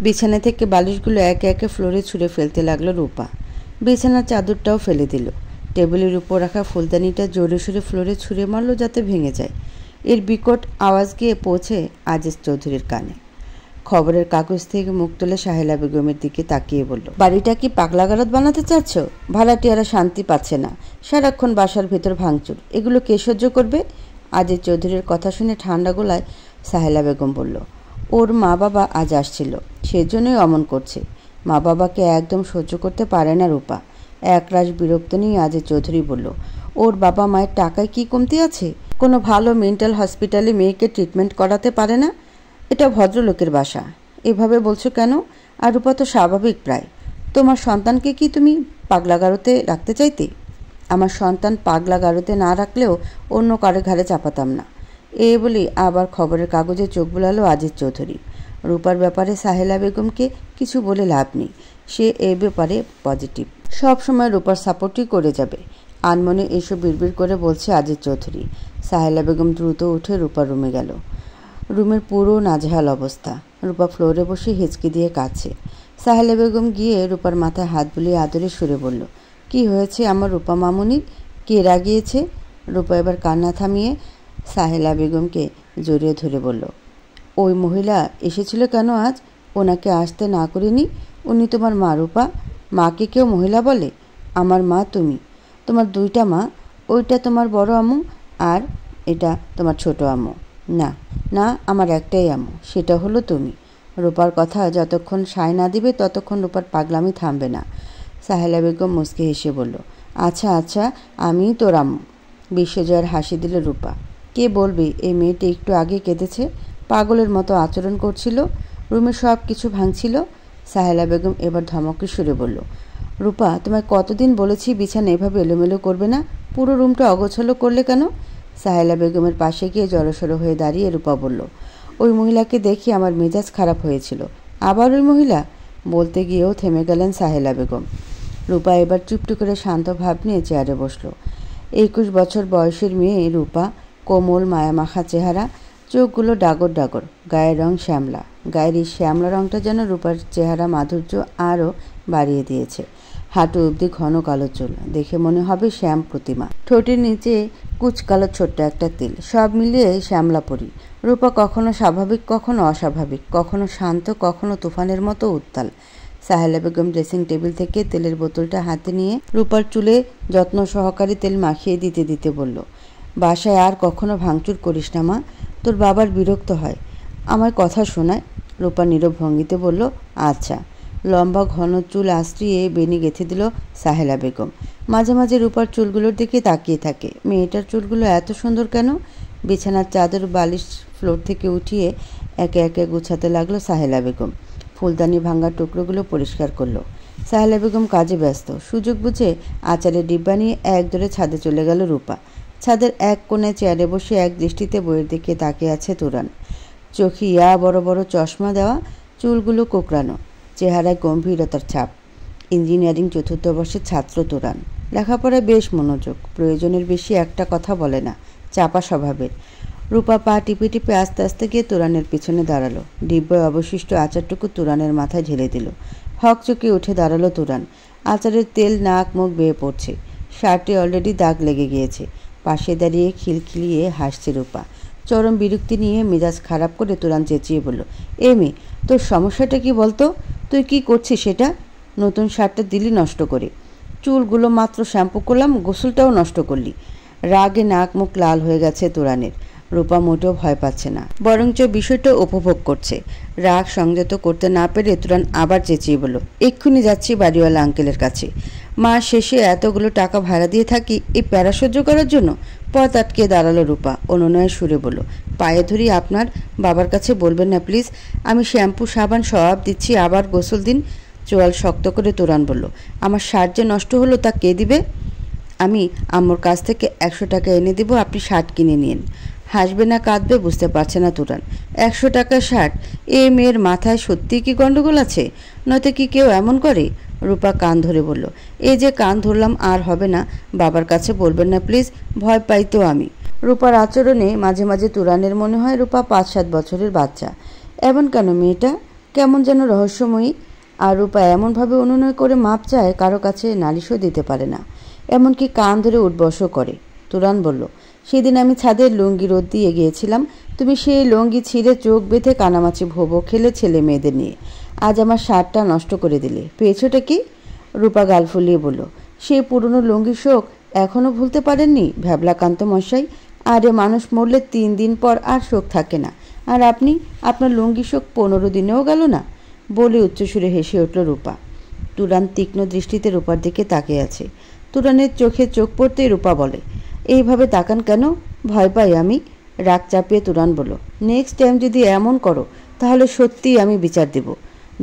বিছানা থেকে বালিশগুলো একে একে ফ্লোরে ছুঁড়ে ফেলতে লাগলো রূপা। বিছানার চাদরটাও ফেলে দিল। টেবিলের উপর রাখা ফুলদানিটা জোরে সোরে ফ্লোরে ছুঁড়ে মারল যাতে ভেঙে যায়। এর বিকট আওয়াজ গিয়ে পৌঁছে আজিজ চৌধুরীর কানে। খবরের কাগজ থেকে মুখ তুলে সাহেলা বেগমের দিকে তাকিয়ে বলল, বাড়িটা কি পাগলাগারদ বানাতে চাচ্ছ? ভাড়াটিয়ারা শান্তি পাচ্ছে না, সারাক্ষণ বাসার ভেতর ভাঙচুর, এগুলো কে সহ্য করবে? আজিজ চৌধুরীর কথা শুনে ঠান্ডা গলায় সাহেলা বেগম বলল, ওর মা বাবা আজ আসছিল, সেজন্যই অমন করছে। মা বাবাকে একদম সহ্য করতে পারে না রূপা। একরাশ বিরক্ত নিয়ে আজিজ চৌধুরী বলল, ওর বাবা মায়ের টাকায় কি কমতি আছে? কোনো ভালো মেন্টাল হসপিটালে মেয়েকে ট্রিটমেন্ট করাতে পারে না? এটা ভদ্রলোকের বাসা, এভাবে বলছো কেন? আর রূপা তো স্বাভাবিক প্রায়। তোমার সন্তানকে কি তুমি পাগলাগারোতে রাখতে চাইতে? আমার সন্তান পাগলাগারোতে না রাখলেও অন্য কারো ঘাড়ে চাপাতাম না। এই বলি আবার খবরের কাগজে চোখ বুলালো আজিজ চৌধুরী। রূপার ব্যাপারে সাহেলা বেগমকে কিছু বলে লাভ নেই, সে এই ব্যাপারে পজিটিভ, সব সময় রূপার সাপোর্টই করে যাবে। আনমনে এসব বিড়বিড় করে বলছে আজিজ চৌধুরী। সাহেলা বেগম দ্রুত উঠে রূপার রুমে গেল। রুমের পুরো নাজেহাল অবস্থা। রূপা ফ্লোরে বসে হিচকি দিয়ে কাঁদছে। সাহেলা বেগম গিয়ে রূপার মাথায় হাত বুলিয়ে আদরে সুরে বলল, কি হয়েছে আমার রূপা মামুনির? কে রাগিয়েছে? রূপা এবার কান্না থামিয়ে সাহেলা বেগমকে জড়িয়ে ধরে বলল, ওই মহিলা এসেছিল কেন আজ? ওনাকে আসতে না করিনি? উনি তোমার মা রূপা। মাকে কেউ মহিলা বলে? আমার মা তুমি। তোমার দুইটা মা, ওইটা তোমার বড় আম্মু আর এটা তোমার ছোট আম্মু। না না, আমার একটাই আম্মু, সেটা হলো তুমি। রূপার কথা যতক্ষণ সায় না দিবে ততক্ষণ রূপার পাগলামি থামবে না। সাহেলা বেগম মুচকি হেসে বলল, আচ্ছা আচ্ছা, আমিই তোর আম্মু। বিশ্বজয়ের হাসি দিল রূপা। কে বলবে এই মেয়েটি একটু আগে কেঁদেছে, পাগলের মতো আচরণ করছিল, রুমে সব কিছু ভাঙছিল। সাহেলা বেগম এবার ধমকে সুরে বলল, রূপা, তোমায় কতদিন বলেছি বিছানা এভাবে এলোমেলো করবে না, পুরো রুমটা অগোছালো করলে কেন? সাহেলা বেগমের পাশে গিয়ে জড়সড়ো হয়ে দাঁড়িয়ে রূপা বলল, ওই মহিলাকে দেখি আমার মেজাজ খারাপ হয়েছিল। আবার ওই মহিলা? বলতে গিয়েও থেমে গেলেন সাহেলা বেগম। রূপা এবার চুপটি করে শান্ত ভাব নিয়ে চেয়ারে বসল। 21 বছর বয়সের মেয়ে রূপা, কোমল মায়ামাখা চেহারা, চোখগুলো ডাগর ডাগর, গায়ের রং শ্যামলা। গায়ের এই শ্যামলা রংটা যেন রূপার চেহারা মাধুর্য আরও বাড়িয়ে দিয়েছে। হাঁটু অবধি ঘন কালো চুল, দেখে মনে হবে শ্যাম প্রতিমা। ঠোঁটের নিচে কুচকালো ছোট্ট একটা তিল, সব মিলিয়ে শ্যামলাপরি। রূপা কখনো স্বাভাবিক, কখনো অস্বাভাবিক, কখনো শান্ত, কখনো তুফানের মতো উত্তাল। সাহেলা বেগম ড্রেসিং টেবিল থেকে তেলের বোতলটা হাতে নিয়ে রূপার চুলে যত্ন সহকারে তেল মাখিয়ে দিতে দিতে বলল, বাসায় আর কখনো ভাঙচুর করিস না মা, তোর বাবার বিরক্ত হয়। আমার কথা শোনায়। রূপা নীরব ভঙ্গিতে বলল, আচ্ছা। লম্বা ঘন চুল আশ্রিয়ে বেনি গেঁথে দিল সাহেলা বেগম। মাঝে মাঝে রূপার চুলগুলোর দিকে তাকিয়ে থাকে। মেয়েটার চুলগুলো এত সুন্দর কেন? বিছানার চাদর বালিশ ফ্লোর থেকে উঠিয়ে একে একে গুছাতে লাগলো সাহেলা বেগম। ফুলদানি ভাঙা টুকরোগুলো পরিষ্কার করলো। সাহেলা বেগম কাজে ব্যস্ত। সুযোগ বুঝে আচারের ডিব্বা নিয়ে একদরে ছাদে চলে গেল রূপা। ছাদের এক কোণে চেয়ারে বসে এক দৃষ্টিতে বইয়ের দিকে তাকিয়ে আছে তুরান। চোখে ইয়া বড় বড় চশমা দেওয়া, চুলগুলো কোঁকড়ানো, চেহারায় গম্ভীরতার ছাপ। ইঞ্জিনিয়ারিং 4র্থ বর্ষের ছাত্র তুরান। লেখাপড়ায় বেশ মনোযোগ, প্রয়োজনের বেশি একটা কথা বলে না, চাপা স্বভাবের। রূপা পা টিপে টিপে আস্তে আস্তে গিয়ে তুরানের পিছনে দাঁড়ালো। ডিব্বায় অবশিষ্ট আচারটুকু তুরানের মাথায় ঢেলে দিল। হকচকে উঠে দাঁড়ালো তুরান। আচারের তেল নাক মুখ বেয়ে পড়ছে। শার্টে অলরেডি দাগ লেগে গিয়েছে। পাশে দাঁড়িয়ে খিলখিলিয়ে হাসছে রূপা। চরম বিরক্তি নিয়ে মেজাজ খারাপ করে তুরান চেঁচিয়ে বলল, এ মেয়ে, তোর সমস্যাটা কি বলতো? তুই কি করছিস সেটা? নতুন শার্টটা দিলি নষ্ট করে, চুলগুলো মাত্র শ্যাম্পু করলাম, গোসলটাও নষ্ট করলি। রাগে নাক মুখ লাল হয়ে গেছে তুরানের। রূপা মোটেও ভয় পাচ্ছে না, বরঞ্চ বিষয়টা উপভোগ করছে। রাগ সংযত করতে না পেরে তুরান আবার চেঁচিয়ে বলল, এক্ষুনি যাচ্ছি বাড়িওয়ালা আঙ্কেলের কাছে। মাস শেষে এতগুলো টাকা ভাড়া দিয়ে থাকি এই প্যারা সহ্য করার জন্য? পথ আটকে দাঁড়ালো রূপা, অনুনয়ের সুরে বলল, পায়ে ধরি আপনার বাবার কাছে বলবেন না প্লিজ, আমি শ্যাম্পু সাবান সব দিচ্ছি, আবার গোসল দিন। চোয়াল শক্ত করে তুরান বলল, আমার শার্ট যে নষ্ট হলো তা কে দিবে? আমি আম্মুর কাছ থেকে 100 টাকা এনে দেবো, আপনি শার্ট কিনে নিন। হাসবে না কাঁদবে বুঝতে পারছে না তুরান। 100 টাকার শার্ট? এ মেয়ের মাথায় সত্যিই কি গন্ডগোল আছে? নয়তো কি কেউ এমন করে? রূপা কান ধরে বলল, এই যে কান ধরলাম, আর হবে না, বাবার কাছে বলবেন না প্লিজ, ভয় পাই তো আমি। রূপার আচরণে মাঝে মাঝে তুরানের মনে হয় রূপা 5-7 বছরের বাচ্চা। এমন কেন মেয়েটা? কেমন যেন রহস্যময়ী। আর রূপা এমনভাবে অনুনয় করে মাপ চায়, কারো কাছে নালিশও দিতে পারে না, এমনকি কান ধরে উঠবসও করে। তুরান বলল, সেদিন আমি ছাদের লুঙ্গি রোদ দিয়ে গিয়েছিলাম, তুমি সেই লুঙ্গি ছিঁড়ে চোখ বেঁধে কানামাছি ভোবো খেলে ছেলে মেয়েদের নিয়ে। আজ আমার শার্টটা নষ্ট করে দিলে, পেয়েছোটা কি? রূপা গাল ফুলিয়ে বলল, সেই পুরনো লুঙ্গির শোক এখনও ভুলতে পারেননি ভ্যাবলাকান্ত মশাই? আরে মানুষ মরলে 3 দিন পর আর শোক থাকে না, আর আপনি, আপনার লুঙ্গি শোক 15 দিনেও গেল না? বলে উচ্চস্বরে হেসে উঠল রূপা। তুরান তীক্ষ্ণ দৃষ্টিতে রূপার দিকে তাকিয়ে আছে। তুরানের চোখে চোখ পড়তেই রূপা বলে, এইভাবে তাকান কেন? ভয় পাই আমি। রাগ চাপিয়ে তুরান বলল, নেক্সট টাইম যদি এমন করো তাহলে সত্যিই আমি বিচার দেব।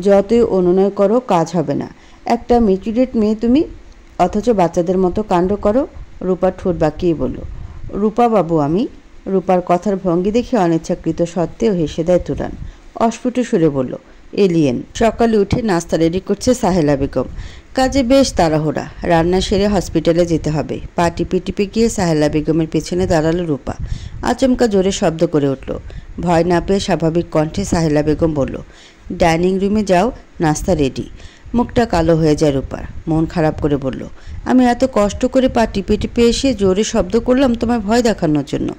যতই অনুনয় করো কাজ হবে না, একটা ম্যাচুরেট মেয়ে তুমি, অথচ বাচ্চাদের মতো কাণ্ড করো। রূপা ঠোঁট বাঁকিয়ে বলল, রূপা বাবু আমি। রূপার কথার ভঙ্গি দেখে অনিচ্ছাকৃত সত্ত্বেও হেসে দেয় তুরান। অস্ফুট সুরে বলল, এলিয়েন। সকালে উঠে নাস্তা রেডি করছে সাহেলা বেগম। কাজে বেশ তাড়াহুড়া, রান্না সেরে হসপিটালে যেতে হবে। পা টিপে টিপে গিয়ে সাহেলা বেগমের পেছনে দাঁড়ালো রূপা। আচমকা জোরে শব্দ করে উঠল। ভয় না পেয়ে স্বাভাবিক কণ্ঠে সাহেলা বেগম বলল, ডাইনিং রুমে যাও, নাস্তা রেডি। মুখটা কালো হয়ে যায় রূপার। মন খারাপ করে বলল, আমি এত কষ্ট করে পা টিপে টিপে এসে জোরে শব্দ করলাম তোমায় ভয় দেখানোর জন্য,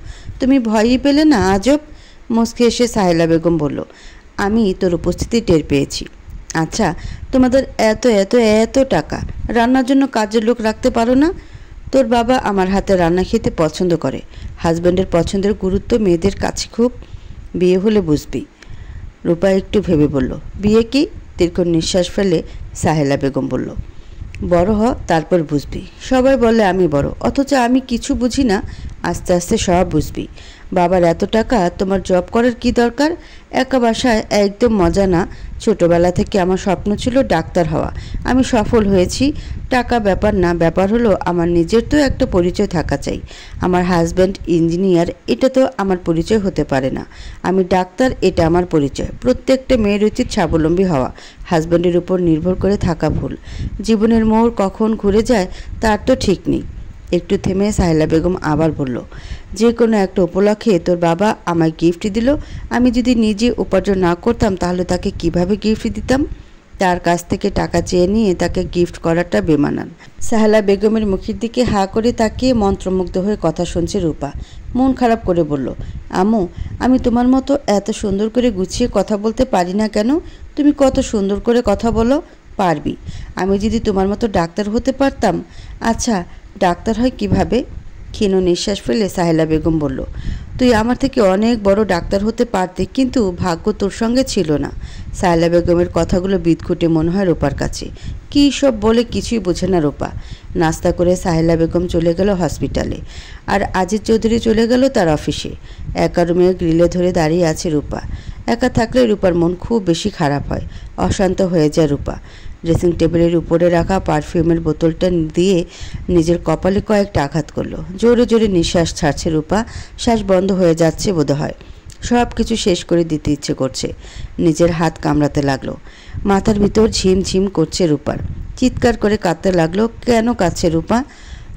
তুমি ভয়ই পেলে না? আজব। মুচকে এসে সাহেলা বেগম বলল, আমি তোর উপস্থিতি টের পেয়েছি। আচ্ছা, তোমাদের এত এত এত টাকা, রান্নার জন্য কাজের লোক রাখতে পারো না? তোর বাবা আমার হাতে রান্না খেতে পছন্দ করে। হাজব্যান্ডের পছন্দের গুরুত্ব মেয়েদের কাছে খুব। বিয়ে হলে বুঝবি। রূপা একটু ভেবে বলল, বিয়ে কি? দীর্ঘ নিঃশ্বাস ফেলে সাহেলা বেগম বলল, বড় হ, তারপর বুঝবি। সবাই বলে আমি বড়, অথচ আমি কিছু বুঝি না। আস্তে আস্তে সব বুঝবি। বাবার এত টাকা, তোমার জব করার কি দরকার? একা বাসায় একদম মজা না। ছোটবেলা থেকে আমার স্বপ্ন ছিল ডাক্তার হওয়া, আমি সফল হয়েছি। টাকা ব্যাপার না, ব্যাপার হলো আমার নিজের তো একটা পরিচয় থাকা চাই। আমার হাজব্যান্ড ইঞ্জিনিয়ার, এটা তো আমার পরিচয় হতে পারে না। আমি ডাক্তার, এটা আমার পরিচয়। প্রত্যেকটা মেয়ের উচিত স্বাবলম্বী হওয়া। হাজব্যান্ডের উপর নির্ভর করে থাকা ভুল। জীবনের মোড় কখন ঘুরে যায় তার তো ঠিক নেই। একটু থেমে সাহেলা বেগম আবার বলল, যে কোনো একটা উপলক্ষে তোর বাবা আমায় গিফট দিল, আমি যদি নিজে উপার্জন না করতাম তাহলে তাকে কিভাবে গিফট দিতাম? তার কাছ থেকে টাকা চেয়ে নিয়ে তাকে গিফট করাটা বেমানান। সাহেলা বেগমের মুখের দিকে হাঁ করে তাকিয়ে মন্ত্রমুগ্ধ হয়ে কথা শুনছে রূপা। মন খারাপ করে বলল, আম্মু, আমি তোমার মতো এত সুন্দর করে গুছিয়ে কথা বলতে পারি না কেন? তুমি কত সুন্দর করে কথা বলো। পারবি। আমি যদি তোমার মতো ডাক্তার হতে পারতাম। আচ্ছা, ডাক্তার হয় কিভাবে? ক্ষীণ নিঃশ্বাস ফেলে সাহেলা বেগম বলল, তুই আমার থেকে অনেক বড় ডাক্তার হতে পারতি, কিন্তু ভাগ্য তোর সঙ্গে ছিল না। সাহেলা বেগমের কথাগুলো বিদঘুটে মনে হয় রূপার কাছে। কী সব বলে কিছুই বোঝে না রূপা। নাস্তা করে সাহেলা বেগম চলে গেল হসপিটালে, আর আজিজ চৌধুরী চলে গেল তার অফিসে। একা রুমে গ্রিলে ধরে দাঁড়িয়ে আছে রূপা। একা থাকলে রূপার মন খুব বেশি খারাপ হয়, অশান্ত হয়ে যায় রূপা। ড্রেসিং টেবিলের উপরে রাখা পারফিউমের বোতলটা দিয়ে নিজের কপালে কয়েকটা আঘাত করলো। জোরে জোরে নিঃশ্বাস ছাড়ছে রূপা। শ্বাস বন্ধ হয়ে যাচ্ছে বোধহয়। সব কিছু শেষ করে দিতে ইচ্ছে করছে। নিজের হাত কামড়াতে লাগলো। মাথার ভিতর ঝিমঝিম করছে রূপার। চিৎকার করে কাঁদতে লাগলো। কেন কাঁদছে রূপা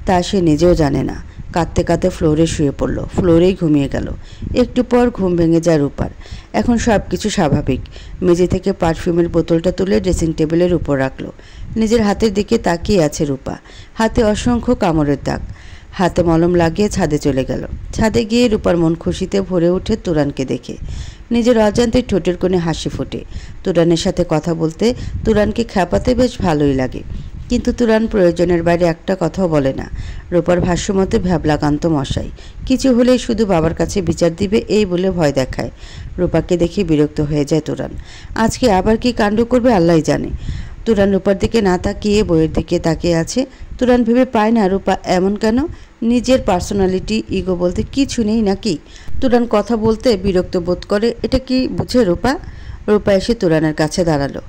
তা সে নিজেও জানে না। কাঁদতে কাঁদতে ফ্লোরে শুয়ে পড়ল। ফ্লোরেই ঘুমিয়ে গেল। একটু পর ঘুম ভেঙে যায় রূপার। এখন সব কিছু স্বাভাবিক। মেঝে থেকে পারফিউমের বোতলটা তুলে ড্রেসিং টেবিলের উপর রাখলো। নিজের হাতের দিকে তাকিয়ে আছে রূপা। হাতে অসংখ্য কামড়ের দাগ। হাতে মলম লাগিয়ে ছাদে চলে গেল। ছাদে গিয়ে রূপার মন খুশিতে ভরে ওঠে তুরানকে দেখে। নিজের অজান্তে ঠোঁটের কোণে হাসি ফোটে। তুরানের সাথে কথা বলতে, তুরানকে খ্যাপাতে বেশ ভালোই লাগে। কিন্তু তুরান প্রয়োজনের বাইরে একটা কথাও বলে না। রূপার ভাষ্যমতে ভ্যাবলাকান্ত মশাই কিছু হলেই শুধু বাবার কাছে বিচার দিবে এই বলে ভয় দেখায়। রূপাকে দেখে বিরক্ত হয়ে যায় তুরান। আজকে আবার কি কাণ্ড করবে আল্লাহই জানে। তুরান রূপার দিকে না তাকিয়ে বইয়ের দিকে তাকিয়ে আছে। তুরান ভেবে পায় না রূপা এমন কেন। নিজের পার্সোনালিটি, ইগো বলতে কিছু নেই নাকি? তুরান কথা বলতে বিরক্ত বোধ করে, এটা কি বুঝে রূপা? রূপা এসে তুরানের কাছে দাঁড়ালো।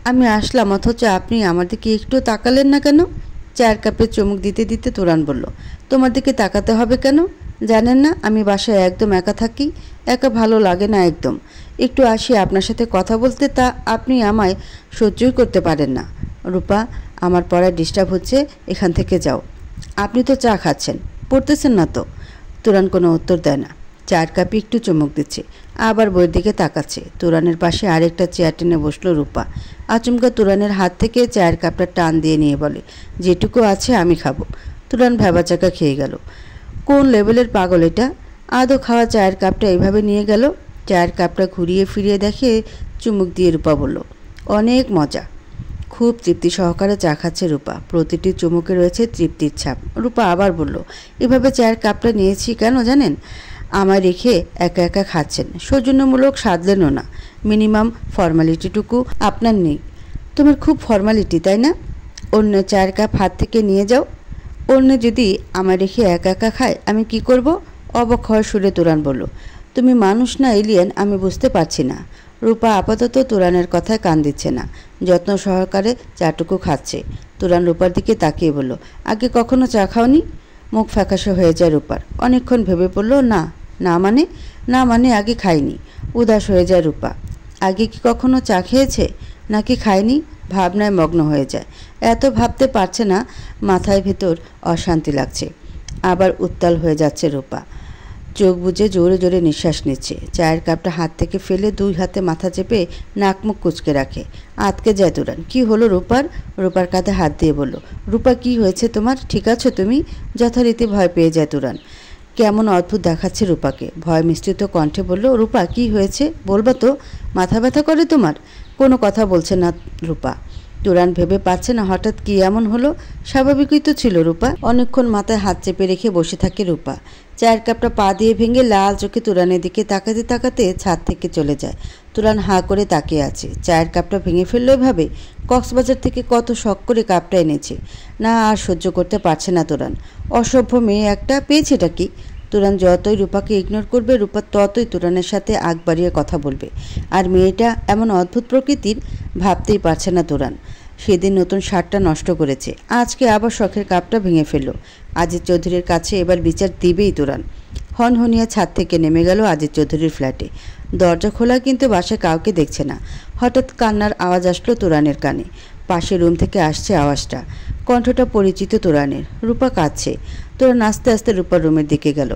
আমি আসলাম, অথচ আপনি আমার দিকে একটু তাকালেন না কেন? চায়ের কাপে চুমুক দিতে দিতে তুরান বলল, তোমার দিকে তাকাতে হবে কেন? জানেন না আমি বাসায় একদম একা থাকি। একা ভালো লাগে না একদম। একটু আসি আপনার সাথে কথা বলতে, তা আপনি আমায় সহ্যই করতে পারেন না। রূপা, আমার পড়ায় ডিস্টার্ব হচ্ছে, এখান থেকে যাও। আপনি তো চা খাচ্ছেন, পড়তেছেন না তো? তুরান কোনো উত্তর দেয় না। চায়ের কাপে একটু চুমুক দিচ্ছে, আবার বইয়ের দিকে তাকাচ্ছে। তুরানের পাশে আরেকটা চেয়ার টেনে বসলো রূপা। আচমকা তুরানের হাত থেকে চায়ের কাপটা টান দিয়ে নিয়ে বলে, যেটুকু আছে আমি খাবো। তুরান ভ্যাবাচাকা খেয়ে গেল। কোন লেভেলের পাগল এটা? আদৌ খাওয়া চায়ের কাপটা এইভাবে নিয়ে গেল। চায়ের কাপটা ঘুরিয়ে ফিরিয়ে দেখে চুমুক দিয়ে রূপা বলল, অনেক মজা। খুব তৃপ্তি সহকারে চা খাচ্ছে রূপা। প্রতিটি চুমুকে রয়েছে তৃপ্তির ছাপ। রূপা আবার বলল, এভাবে চায়ের কাপটা নিয়েছি কেন জানেন? আমায় রেখে একা একা খাচ্ছেন, সৌজন্যমূলক সাধলেনও না। মিনিমাম ফর্মালিটিটুকু আপনার নেই। তোমার খুব ফর্মালিটি, তাই না? অন্য চায়ের কাপ হাত থেকে নিয়ে যাও। অন্য যদি আমায় রেখে একা একা খায় আমি কি করব? অবাক হওয়ার সুরে তুরান বলল, তুমি মানুষ না এলিয়েন আমি বুঝতে পারছি না। রূপা আপাতত তুরানের কথায় কান দিচ্ছে না, যত্ন সহকারে চাটুকু খাচ্ছে। তুরান রূপার দিকে তাকিয়ে বলল, আগে কখনো চা খাওনি? মুখ ফ্যাকাশে হয়ে যায় রূপার। অনেকক্ষণ ভেবে পড়ল, না মানে আগে খাইনি। উদাস হয়ে যায় রূপা। আগে কি কখনো চা খেয়েছে নাকি খায়নি? ভাবনায় মগ্ন হয়ে যায়। এত ভাবতে পারছে না, মাথায় ভেতর অশান্তি লাগছে। আবার উত্তাল হয়ে যাচ্ছে রূপা। চোখ বুজে জোরে জোরে নিঃশ্বাস নিচ্ছে। চায়ের কাপটা হাত থেকে ফেলে দুই হাতে মাথা চেপে নাক মুখ কুঁচকে রাখে। আটকে যায় তুরান। কি হলো রূপার? রূপার কাঁধে হাত দিয়ে বলল, রূপা কি হয়েছে তোমার? ঠিক আছো তুমি? যথারীতি ভয় পেয়ে যায় তুরান। কেমন অদ্ভুত দেখাচ্ছে রূপাকে। ভয় মিশ্রিত কণ্ঠে বলল, রূপা কি হয়েছে বলবা তো? মাথা ব্যথা করে তোমার? কোনো কথা বলছে না রূপা। তুরান ভেবে পাচ্ছে না হঠাৎ কি এমন হলো। স্বাভাবিকই তো ছিল রূপা। অনেকক্ষণ মাথায় হাত চেপে রেখে বসে থাকে রূপা। চায়ের কাপটা পা দিয়ে ভেঙে লাল চোখে তুরানের দিকে তাকাতে তাকাতে ছাদ থেকে চলে যায়। তুরান হাঁ করে তাকিয়ে আছে। চায়ের কাপটা ভেঙে ফেললো এভাবে? কক্সবাজার থেকে কত শখ করে কাপটা এনেছে। না আর সহ্য করতে পারছে না তুরান। অসভ্য মেয়ে একটা, পেয়েছেটা কি? তুরান যতই রূপাকে ইগনোর করবে রূপা ততই তুরানের সাথে আগ বাড়িয়ে কথা বলবে। আর মেয়েটা এমন অদ্ভুত প্রকৃতির, ভাবতেই পারছে না তুরান। সেদিন নতুন শার্টটা নষ্ট করেছে, আজকে আবার শখের কাপটা ভেঙে ফেলল। আজিজ চৌধুরীর কাছে এবার বিচার দিবেই তুরান। হনহনিয়া ছাদ থেকে নেমে গেল আজিজ চৌধুরীর ফ্ল্যাটে। দরজা খোলা কিন্তু বাসায় কাউকে দেখছে না। হঠাৎ কান্নার আওয়াজ আসলো তুরানের কানে। পাশের রুম থেকে আসছে আওয়াজটা। কণ্ঠটা পরিচিত তুরানের। রূপা কাঁদছে। তুরান আস্তে আস্তে রূপার রুমের দিকে গেল।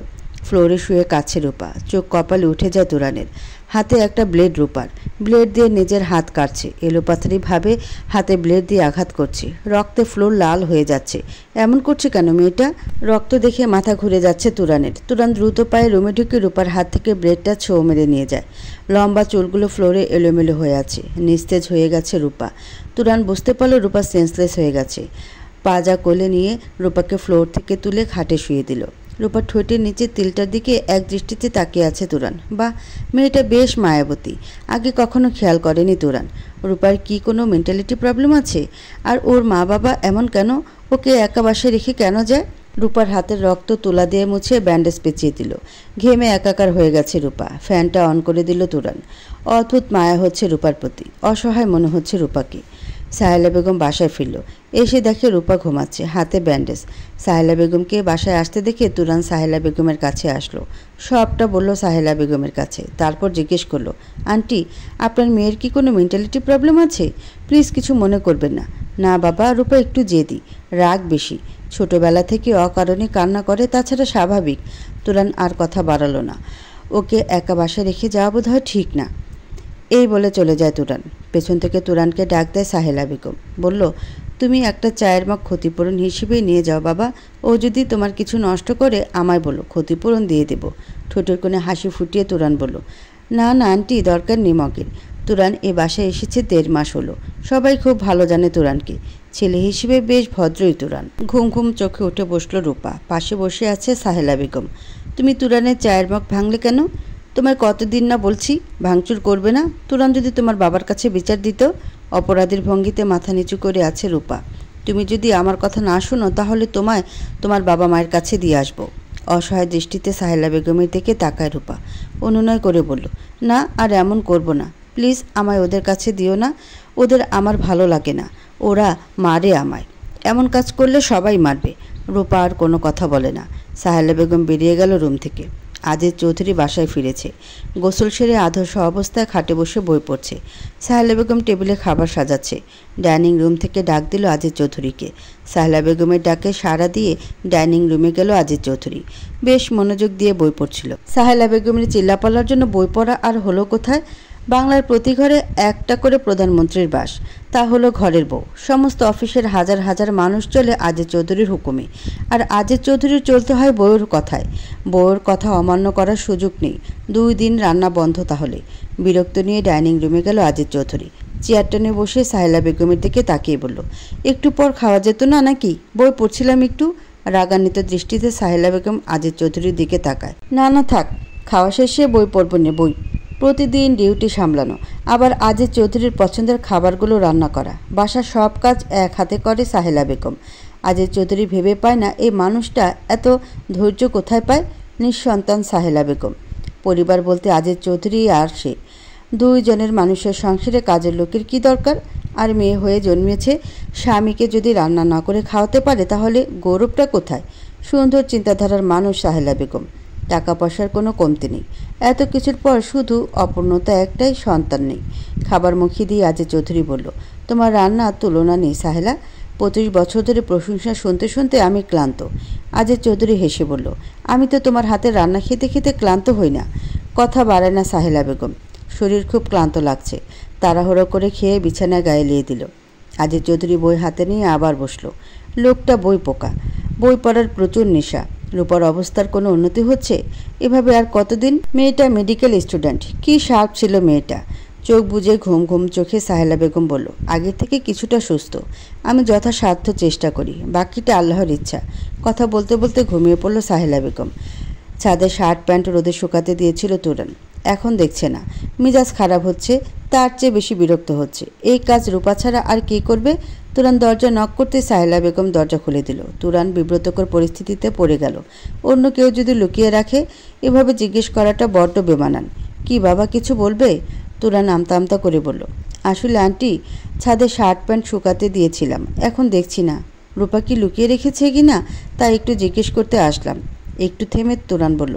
ফ্লোরে শুয়ে কাঁদছে রূপা। চোখ কপালে উঠে যায় তুরানের। হাতে একটা ব্লেড রূপার। ব্লেড দিয়ে নিজের হাত কাটছে। এলোপাথারিভাবে হাতে ব্লেড দিয়ে আঘাত করছে। রক্তে ফ্লোর লাল হয়ে যাচ্ছে। এমন করছে কেন মেয়েটা? রক্ত দেখে মাথা ঘুরে যাচ্ছে তুরানের। তুরান দ্রুত পায়ে রুমে ঢুকে রূপার হাত থেকে ব্লেডটা ছোঁ মেরে নিয়ে যায়। লম্বা চুলগুলো ফ্লোরে এলোমেলো হয়ে আছে। নিস্তেজ হয়ে গেছে রূপা। তুরান বুঝতে পারল রূপা সেন্সলেস হয়ে গেছে। পাজা কোলে নিয়ে রূপাকে ফ্লোর থেকে তুলে খাটে শুয়ে দিল। রূপার ঠোঁটের নিচে তিলটার দিকে এক দৃষ্টিতে তাকিয়ে আছে তুরান। বাহ, মেয়েটা বেশ মায়াবতী। আগে কখনো খেয়াল করেনি তুরান। রূপার কি কোনো মেন্টালিটি প্রবলেম আছে? আর ওর মা বাবা এমন কেন? ওকে একা বাসায় রেখে কেন যায়? রূপার হাতের রক্ত তুলা দিয়ে মুছে ব্যান্ডেজ পেঁচিয়ে দিল। ঘেমে একাকার হয়ে গেছে রূপা। ফ্যানটা অন করে দিল তুরান। অদ্ভুত মায়া হচ্ছে রূপার প্রতি। অসহায় মনে হচ্ছে রূপাকে। সাহেলা বেগম বাসায় ফিরল। এসে দেখে রূপা ঘুমাচ্ছে, হাতে ব্যান্ডেজ। সাহেলা বেগমকে বাসায় আসতে দেখে তুরান সাহেলা বেগমের কাছে আসলো। সবটা বলল সাহেলা বেগমের কাছে। তারপর জিজ্ঞেস করলো, আন্টি, আপনার মেয়ের কি কোনো মেন্টালিটি প্রবলেম আছে? প্লিজ কিছু মনে করবেন না। না বাবা, রূপা একটু জেদি, রাগ বেশি। ছোটবেলা থেকে অকারণে কান্না করে, তাছাড়া স্বাভাবিক। তুরান আর কথা বাড়ালো না। ওকে একা বাসায় রেখে যাওয়া বোধ হয় ঠিক না। এই বলে চলে যায় তুরান। পেছন থেকে তুরানকে ডাক দেয় সাহেলা বেগম। বলল, তুমি একটা চায়ের মগ ক্ষতিপূরণ হিসেবেই নিয়ে যাও বাবা। ও যদি তোমার কিছু নষ্ট করে আমায় বলো, ক্ষতিপূরণ দিয়ে দেব। ঠোঁটের কোণে হাসি ফুটিয়ে তুরান বলল, না না আন্টি, দরকার নেই মগের। তুরান এ বাসায় এসেছে 1.5 মাস হলো। সবাই খুব ভালো জানে তুরানকে। ছেলে হিসেবে বেশ ভদ্রই তুরান। ঘুম ঘুম চোখে উঠে বসলো রূপা। পাশে বসে আছে সাহেলা বেগম। তুমি তুরানের চায়ের মগ ভাঙলে কেন? তোমায় কতদিন না বলছি ভাঙচুর করবে না। তুরান যদি তোমার বাবার কাছে বিচার দিত। অপরাধীর ভঙ্গিতে মাথা নিচু করে আছে রূপা। তুমি যদি আমার কথা না শোনো তাহলে তোমায় তোমার বাবা মায়ের কাছে দিয়ে আসবো। অসহায় দৃষ্টিতে সাহেলা বেগমের দিকে তাকায় রূপা। অনুনয় করে বলল, না আর এমন করব না। প্লিজ আমায় ওদের কাছে দিও না। ওদের আমার ভালো লাগে না। ওরা মারে আমায়। এমন কাজ করলে সবাই মারবে। রূপা আর কোনো কথা বলে না। সাহেলা বেগম বেরিয়ে গেল রুম থেকে। আজিজ চৌধুরী বাসায় ফিরেছে। গোসল সেরে আধস অবস্থায় খাটে বসে বই পড়ছে। সাহেলা বেগম টেবিলে খাবার সাজাচ্ছে। ডাইনিং রুম থেকে ডাক দিল আজিজ চৌধুরীকে। সাহেলা বেগমের ডাকে সাড়া দিয়ে ডাইনিং রুমে গেল আজিজ চৌধুরী। বেশ মনোযোগ দিয়ে বই পড়ছিল। সাহেলা বেগমের চিল্লাপাল্লার জন্য বই পড়া আর হলো কোথায়? বাংলার প্রতি ঘরে একটা করে প্রধানমন্ত্রীর বাস, তা হলো ঘরের বউ। সমস্ত অফিসের হাজার হাজার মানুষ চলে আজিজ চৌধুরীর হুকুমে, আর আজিজ চৌধুরীর চলতে হয় বউয়ের কথায়। বউয়ের কথা অমান্য করার সুযোগ নেই। 2 দিন রান্না বন্ধ তাহলে। বিরক্ত নিয়ে ডাইনিং রুমে গেল আজিজ চৌধুরী। চেয়ার টেনে বসে সাহেলা বেগমের দিকে তাকিয়ে বলল, একটু পর খাওয়া যেত না নাকি? বই পড়ছিলাম একটু। রাগান্বিত দৃষ্টিতে সাহেলা বেগম আজিজ চৌধুরীর দিকে তাকায়। না না থাক, খাওয়া শেষে বই পড়ব নে। বই প্রতিদিন ডিউটি সামলানো, আবার আজিজ চৌধুরীর পছন্দের খাবারগুলো রান্না করা, বাসার সব কাজ এক হাতে করে সাহেলা বেগম। আজিজ চৌধুরী ভেবে পায় না এই মানুষটা এত ধৈর্য কোথায় পায়। নিঃসন্তান সাহেলা বেগম। পরিবার বলতে আজিজ চৌধুরী আর সে। 2 জনের মানুষের সংসারে কাজের লোকের কি দরকার? আর মেয়ে হয়ে জন্মেছে, স্বামীকে যদি রান্না না করে খাওয়াতে পারে তাহলে গৌরবটা কোথায়? সুন্দর চিন্তাধারার মানুষ সাহেলা বেগম। টাকা পয়সার কোনো কমতি নেই। এত কিছুর পর শুধু অপূর্ণতা একটাই, সন্তান নেই। খাবার মুখে দিয়ে আজিজ চৌধুরী বলল, তোমার রান্নার তুলনা নেই সাহেলা। 25 বছর ধরে প্রশংসা শুনতে শুনতে আমি ক্লান্ত। আজিজ চৌধুরী হেসে বলল, আমি তো তোমার হাতের রান্না খেতে খেতে ক্লান্ত হই না। কথা বাড়ায় না সাহেলা বেগম। শরীর খুব ক্লান্ত লাগছে। তাড়াহুড়ো করে খেয়ে বিছানায় গায়ে লিয়ে দিল। আজিজ চৌধুরী বই হাতে নিয়ে আবার বসল। লোকটা বই পোকা। বই পড়ার প্রচুর নেশা। রূপার অবস্থার কোনো উন্নতি হচ্ছে? এভাবে আর কতদিন? মেয়েটা মেডিকেল স্টুডেন্ট। কি শার্প ছিল মেয়েটা। চোখ বুজে ঘুম ঘুম চোখে সাহেলা বেগম বলল, আগের থেকে কিছুটা সুস্থ। আমি যথাসাধ্য চেষ্টা করি, বাকিটা আল্লাহর ইচ্ছা। কথা বলতে বলতে ঘুমিয়ে পড়ল সাহেলা বেগম। ছাদে শার্ট প্যান্ট রোদে শুকাতে দিয়েছিল তুরান। এখন দেখছে না। মিজাজ খারাপ হচ্ছে, তার চেয়ে বেশি বিরক্ত হচ্ছে। এই কাজ রূপা ছাড়া আর কে করবে? তুরান দরজা নক করতে সাহেলা বেগম দরজা খুলে দিল। তুরান বিব্রতকর পরিস্থিতিতে পড়ে গেল। অন্য কেউ যদি লুকিয়ে রাখে, এভাবে জিজ্ঞেস করাটা বড্ড বেমানান। কি বাবা কিছু বলবে? তুরান আমতা আমতা করে বলল, আসলে আন্টি, ছাদে শার্ট প্যান্ট শুকাতে দিয়েছিলাম, এখন দেখছি না রূপা কি লুকিয়ে রেখেছে কি না, তাই একটু জিজ্ঞেস করতে আসলাম। একটু থেমে তুরান বলল,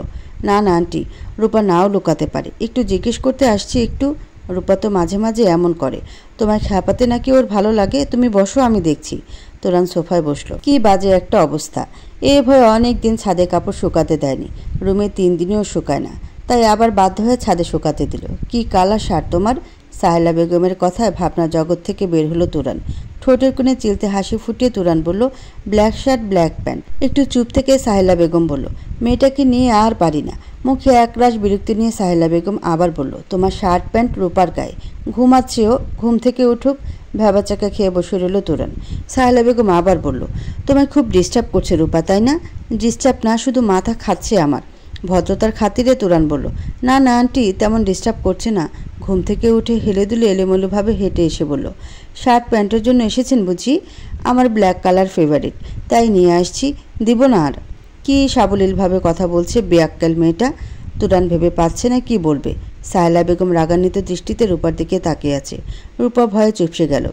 না না আন্টি, রূপা নাও লুকাতে পারে, একটু জিজ্ঞেস করতে আসছি একটু। রূপা তো মাঝে মাঝে এমন করে। তোমায় খ্যাপাতে নাকি ওর ভালো লাগে? তুমি বসো, আমি দেখছি। তুরান সোফায় বসলো। কি বাজে একটা অবস্থা। এ ভয়ে অনেক দিন ছাদে কাপড় শুকাতে দেয়নি। রুমে 3 দিনেও শুকায় না, তাই আবার বাধ্য হয়ে ছাদে শুকাতে দিল। কি কালা শার্ট তোমার? সাহেলা বেগমের কথায় ভাবনা জগৎ থেকে বের হলো তুরান। ঠোঁটের কোণে চিলতে হাসি ফুটিয়ে তুরান বলল, ব্ল্যাক শার্ট ব্ল্যাক প্যান্ট। একটু চুপ থেকে সাহেলা বেগম বলল, মেয়েটাকে নিয়ে আর পারি না। মুখে একরাশ বিরক্তি নিয়ে সাহেলা বেগম আবার বলল, তোমার শার্ট প্যান্ট রূপার গায়ে। ঘুমাচ্ছেও, ঘুম থেকে উঠুক। ভেবাচাকা খেয়ে বসে রইল তুরান। সাহেলা বেগম আবার বলল, তোমায় খুব ডিস্টার্ব করছে রূপা, তাই না? ডিস্টার্ব না, শুধু মাথা খাচ্ছে আমার। ভদ্রতার খাতিরে তুরান বলল, না না আন্টি, তেমন ডিস্টার্ব করছে না। ঘুম থেকে উঠে হেলে দুলে এলোমেলোভাবে হেঁটে এসে বলল, শার্ট প্যান্টের জন্য এসেছেন বুঝি? আমার ব্ল্যাক কালার ফেভারিট, তাই নিয়ে আসছি। দিব না আর? কি সাবলীলভাবে কথা বলছে বেয়াক্কেল মেয়েটা। তুরান ভেবে পাচ্ছে না কি বলবে। সাহেলা বেগম রাগান্বিত দৃষ্টিতে রূপার দিকে তাকিয়ে আছে। রূপা ভয়ে চুপসে গেল।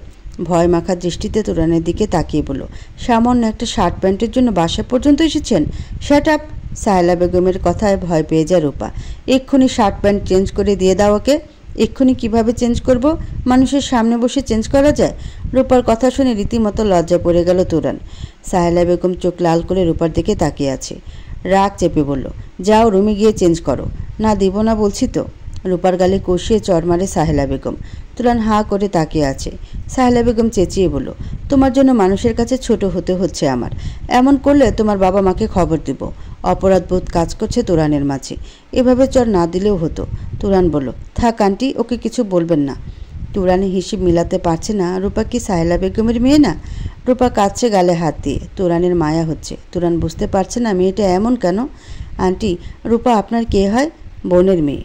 ভয় মাখা দৃষ্টিতে তুরানের দিকে তাকিয়ে বলল, সামান্য একটা শার্ট প্যান্টের জন্য বাসা পর্যন্ত এসেছেন? Shut up. সাহেলা বেগমের কথায় ভয় পেয়ে যায় রূপা। এক্ষুনি শার্ট প্যান্ট চেঞ্জ করে দিয়ে দাও ওকে। এক্ষুনি কিভাবে চেঞ্জ করব? মানুষের সামনে বসে চেঞ্জ করা যায়? রূপার কথা শুনে রীতিমতো লজ্জায় পড়ে গেল তুরান। সাহেলা বেগম চোখ লাল করে রূপার দিকে তাকিয়ে আছে। রাগ চেপে বলল, যাও রুমে গিয়ে চেঞ্জ করো। না দিব না বলছি তো। রূপার গালে কষিয়ে চড় মারে সাহেলা বেগম। তুরান হাঁ করে তাকিয়ে আছে। সাহেলা বেগম চেঁচিয়ে বলল, তোমার জন্য মানুষের কাছে ছোট হতে হচ্ছে আমার। এমন করলে তোমার বাবা মাকে খবর দিব। অপরাধবোধ কাজ করছে তুরানের মাঝে। এভাবে চড় না দিলেও হতো। তুরান বলল, থাক আন্টি, ওকে কিছু বলবেন না। তুরানি হিসেব মিলাতে পারছে না রূপা কি সাহেলা বেগমের মেয়ে না। রূপা কাঁদছে গালে হাত দিয়ে। তুরানের মায়া হচ্ছে। তুরান বুঝতে পারছে না মেয়েটা এমন কেন। আন্টি, রূপা আপনার কে হয়? বোনের মেয়ে।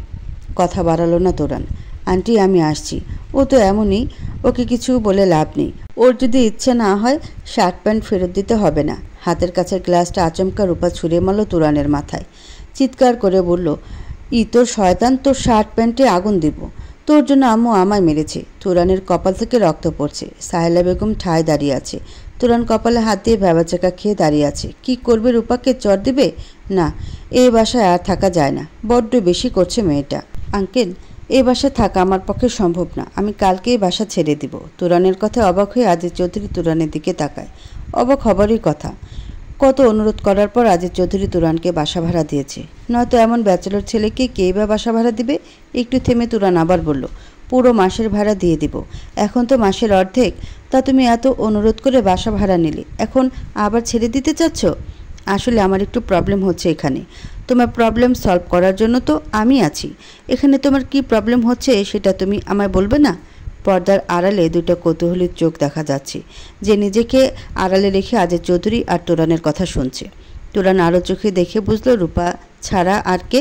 কথা বাড়ালো না তুরান। আন্টি আমি আসছি। ও তো এমনই, ওকে কিছু বলে লাভ নেই। ওর যদি ইচ্ছে না হয় শার্ট প্যান্ট ফেরত দিতে হবে না। হাতের কাছে গ্লাসটা আচমকা রূপা ছুঁড়ে মারল তুরানের মাথায়। চিৎকার করে বলল, ই তোর শয়তান, তোর শার্ট প্যান্টে আগুন দিব। তোর জন্য আম্মু আমায় মেরেছে। তুরানের কপাল থেকে রক্ত পড়ছে। সাহেলা বেগম ঠায় দাঁড়িয়ে আছে। তুরান কপালে হাত দিয়ে ভেবাচাকা খেয়ে দাঁড়িয়ে আছে। কি করবে? রূপাকে চড় দিবে? না, এই বাসায় আর থাকা যায় না, বড্ড বেশি করছে মেয়েটা। আঙ্কেল, এই বাসায় থাকা আমার পক্ষে সম্ভব না, আমি কালকেই বাসা ছেড়ে দিব। তুরানের কথায় অবাক হয়ে আজিজ চৌধুরী তুরানের দিকে তাকায়। অবাক হবারই কথা, কত অনুরোধ করার পর আজিজ চৌধুরী তুরানকে বাসা ভাড়া দিয়েছে, নয়তো এমন ব্যাচেলর ছেলেকে কেই বা বাসা ভাড়া দিবে। একটু থেমে তুরান আবার বলল, পুরো মাসের ভাড়া দিয়ে দিব। এখন তো মাসের অর্ধেক, তা তুমি এত অনুরোধ করে বাসা ভাড়া নিলে, এখন আবার ছেড়ে দিতে চাচ্ছ? আসলে আমার একটু প্রবলেম হচ্ছে এখানে। তোমার প্রবলেম সলভ করার জন্য তো আমি আছি। এখানে তোমার কি প্রবলেম হচ্ছে সেটা তুমি আমায় বলবে না? পর্দার আড়ালে দুটো কৌতূহলীর চোখ দেখা যাচ্ছে, যে নিজেকে আড়ালে রেখে আজিজ চৌধুরী আর তুরানের কথা শুনছে। তুরান আরও চোখে দেখে বুঝলো রূপা ছাড়া আর কে।